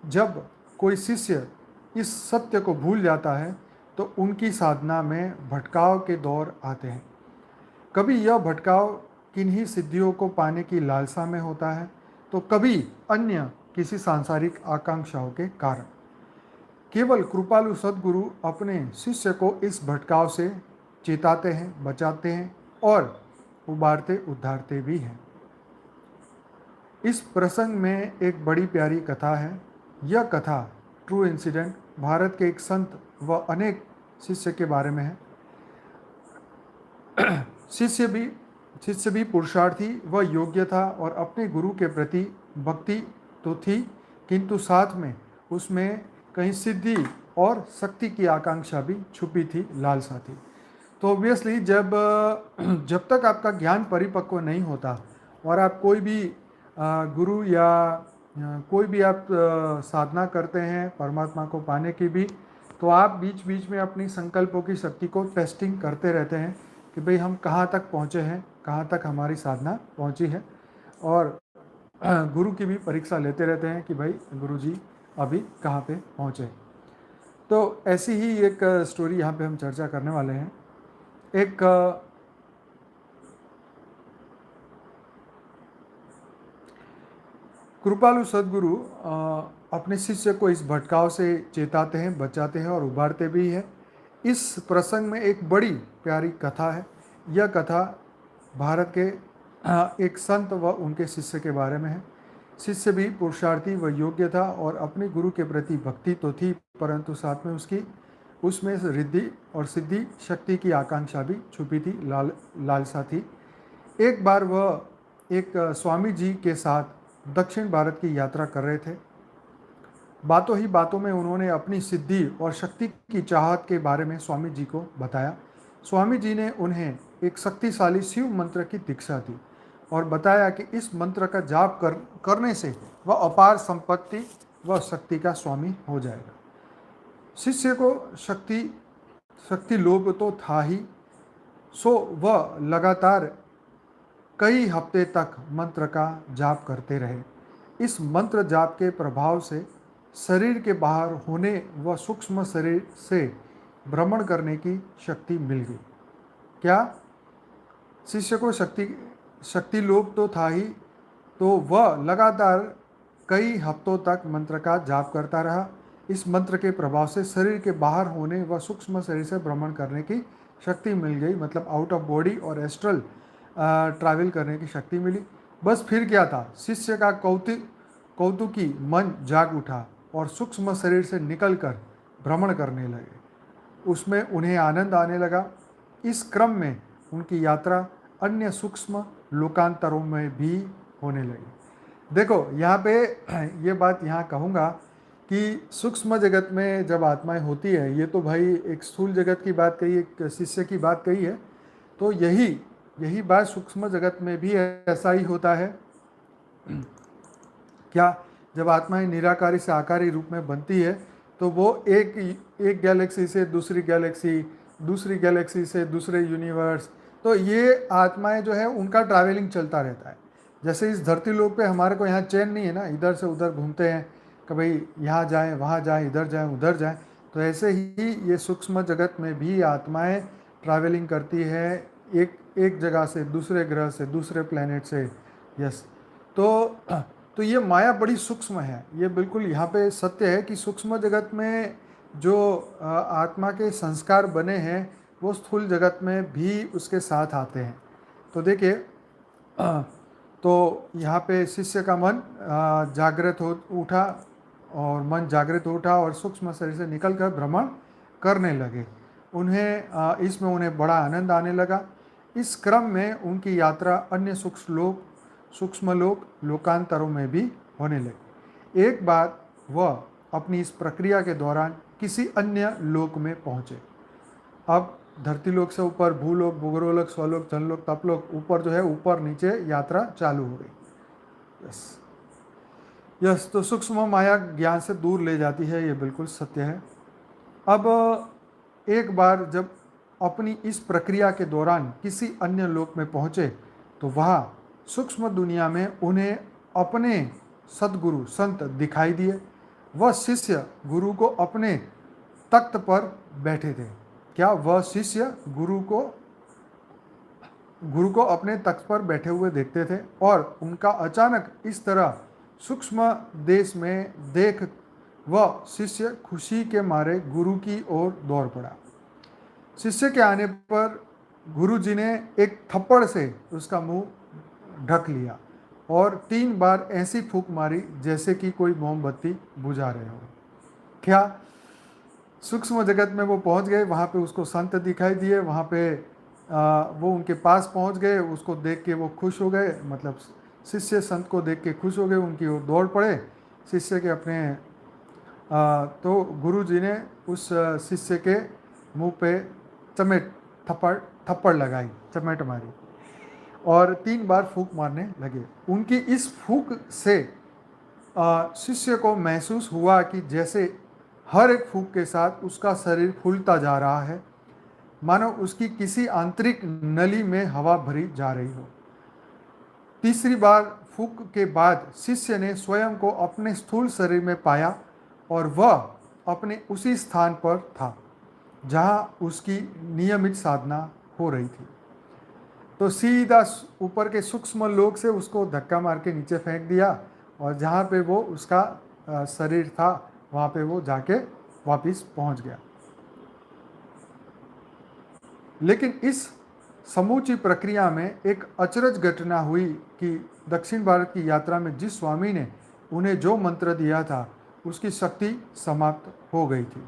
जब कोई शिष्य इस सत्य को भूल जाता है तो उनकी साधना में भटकाव के दौर आते हैं। कभी यह भटकाव किन्हीं सिद्धियों को पाने की लालसा में होता है, तो कभी अन्य किसी सांसारिक आकांक्षाओं के कारण। केवल कृपालु सद्गुरु अपने शिष्य को इस भटकाव से चेताते हैं, बचाते हैं और उबारते उद्धारते भी हैं। इस प्रसंग में एक बड़ी प्यारी कथा है। यह कथा ट्रू इंसिडेंट भारत के एक संत व अनेक शिष्य के बारे में है। शिष्य भी पुरुषार्थी व योग्य था और अपने गुरु के प्रति भक्ति तो थी, किंतु साथ में उसमें कहीं सिद्धि और शक्ति की आकांक्षा भी छुपी थी, लालसा थी। तो ऑब्वियसली जब तक आपका ज्ञान परिपक्व नहीं होता और आप कोई भी गुरु या कोई भी आप साधना करते हैं परमात्मा को पाने की भी, तो आप बीच बीच में अपनी संकल्पों की शक्ति को टेस्टिंग करते रहते हैं कि भाई हम कहाँ तक पहुँचे हैं, कहाँ तक हमारी साधना पहुँची है, और गुरु की भी परीक्षा लेते रहते हैं कि भाई गुरु जी अभी कहाँ पे पहुँचे। तो ऐसी ही एक स्टोरी यहाँ पे हम चर्चा करने वाले हैं। एक कृपालु सद्गुरु अपने शिष्य को इस भटकाव से चेताते हैं, बचाते हैं और उबारते भी हैं। इस प्रसंग में एक बड़ी प्यारी कथा है। यह कथा भारत के एक संत व उनके शिष्य के बारे में है। शिष्य भी पुरुषार्थी व योग्य था और अपने गुरु के प्रति भक्ति तो थी, परंतु साथ में उसमें रिद्धि और सिद्धि शक्ति की आकांक्षा भी छुपी थी, लालसा थी। एक बार वह एक स्वामी जी के साथ दक्षिण भारत की यात्रा कर रहे थे। बातों ही बातों में उन्होंने अपनी सिद्धि और शक्ति की चाहत के बारे में स्वामी जी को बताया। स्वामी जी ने उन्हें एक शक्तिशाली शिव मंत्र की दीक्षा दी और बताया कि इस मंत्र का जाप करने से वह अपार संपत्ति व शक्ति का स्वामी हो जाएगा। शिष्य को शक्ति लोभ तो था ही, सो वह लगातार कई हफ्ते तक मंत्र का जाप करते रहे। इस मंत्र जाप के प्रभाव से शरीर के बाहर होने व सूक्ष्म शरीर से भ्रमण करने की शक्ति मिल गई। क्या शिष्य को शक्ति लोभ तो था ही, तो वह लगातार कई हफ्तों तक मंत्र का जाप करता रहा। इस मंत्र के प्रभाव से शरीर के बाहर होने व सूक्ष्म शरीर से भ्रमण करने की शक्ति मिल गई, मतलब आउट ऑफ बॉडी और एस्ट्रल ट्रैवल करने की शक्ति मिली। बस फिर क्या था, शिष्य का कौतुकी मन जाग उठा और सूक्ष्म शरीर से निकलकर भ्रमण करने लगे। उसमें उन्हें आनंद आने लगा। इस क्रम में उनकी यात्रा अन्य सूक्ष्म लोकांतरों में भी होने लगी। देखो यहाँ पे ये बात यहाँ कहूँगा कि सूक्ष्म जगत में जब आत्माएं होती है, ये तो भाई एक स्थूल जगत की बात कही, एक शिष्य की बात कही है, तो यही बात सूक्ष्म जगत में भी ऐसा ही होता है। क्या जब आत्माएं निराकारी से आकारी रूप में बनती है तो वो एक गैलेक्सी से दूसरी गैलेक्सी से दूसरे यूनिवर्स, तो ये आत्माएं जो है उनका ट्रैवलिंग चलता रहता है। जैसे इस धरती लोक पे हमारे को यहाँ चैन नहीं है ना, इधर से उधर घूमते हैं कि भाई यहाँ जाएं वहाँ जाएं, इधर जाएं उधर जाएं, तो ऐसे ही ये सूक्ष्म जगत में भी आत्माएं ट्रैवलिंग करती है एक जगह से दूसरे ग्रह से दूसरे प्लैनेट से। यस, तो ये माया बड़ी सूक्ष्म है। ये बिल्कुल यहाँ पे सत्य है कि सूक्ष्म जगत में जो आत्मा के संस्कार बने हैं वो स्थूल जगत में भी उसके साथ आते हैं। तो देखिए, तो यहाँ पे शिष्य का मन जागृत उठा और सूक्ष्म शरीर से निकलकर भ्रमण करने लगे। इसमें उन्हें बड़ा आनंद आने लगा। इस क्रम में उनकी यात्रा अन्य सूक्ष्म लोकांतरों में भी होने लगी। एक बार वह अपनी इस प्रक्रिया के दौरान किसी अन्य लोक में पहुँचे। अब धरती लोक से ऊपर भूलोक, भूगोलोक, स्वलोक, जनलोक, तपलोक, ऊपर जो है ऊपर नीचे यात्रा चालू हो गई। यस, तो सूक्ष्म माया ज्ञान से दूर ले जाती है, ये बिल्कुल सत्य है। अब एक बार जब अपनी इस प्रक्रिया के दौरान किसी अन्य लोक में पहुँचे तो वहाँ सूक्ष्म दुनिया में उन्हें अपने सद्गुरु संत दिखाई दिए। वह शिष्य गुरु को अपने तख्त पर बैठे थे। क्या वह शिष्य गुरु को अपने तख्त पर बैठे हुए देखते थे और उनका अचानक इस तरह सूक्ष्म देश में देख वह शिष्य खुशी के मारे गुरु की ओर दौड़ पड़ा। शिष्य के आने पर गुरु जी ने एक थप्पड़ से उसका मुंह ढक लिया और 3 बार ऐसी फूंक मारी जैसे कि कोई मोमबत्ती बुझा रहे हो। क्या सूक्ष्म जगत में वो पहुंच गए, वहाँ पे उसको संत दिखाई दिए, वहाँ पे वो उनके पास पहुंच गए, उसको देख के वो खुश हो गए, मतलब शिष्य संत को देख के खुश हो गए, उनकी ओर दौड़ पड़े। शिष्य के अपने तो गुरु जी ने उस शिष्य के मुंह पे थप्पड़ लगाई, चमेट मारी और 3 बार फूंक मारने लगे। उनकी इस फूंक से शिष्य को महसूस हुआ कि जैसे हर एक फूंक के साथ उसका शरीर फूलता जा रहा है, मानो उसकी किसी आंतरिक नली में हवा भरी जा रही हो। तीसरी बार फूंक के बाद शिष्य ने स्वयं को अपने स्थूल शरीर में पाया और वह अपने उसी स्थान पर था जहाँ उसकी नियमित साधना हो रही थी। तो सीधा ऊपर के सूक्ष्म लोक से उसको धक्का मार के नीचे फेंक दिया और जहाँ पे वो उसका शरीर था वहाँ पे वो जाके वापिस पहुँच गया। लेकिन इस समूची प्रक्रिया में एक अचरज घटना हुई कि दक्षिण भारत की यात्रा में जिस स्वामी ने उन्हें जो मंत्र दिया था उसकी शक्ति समाप्त हो गई थी।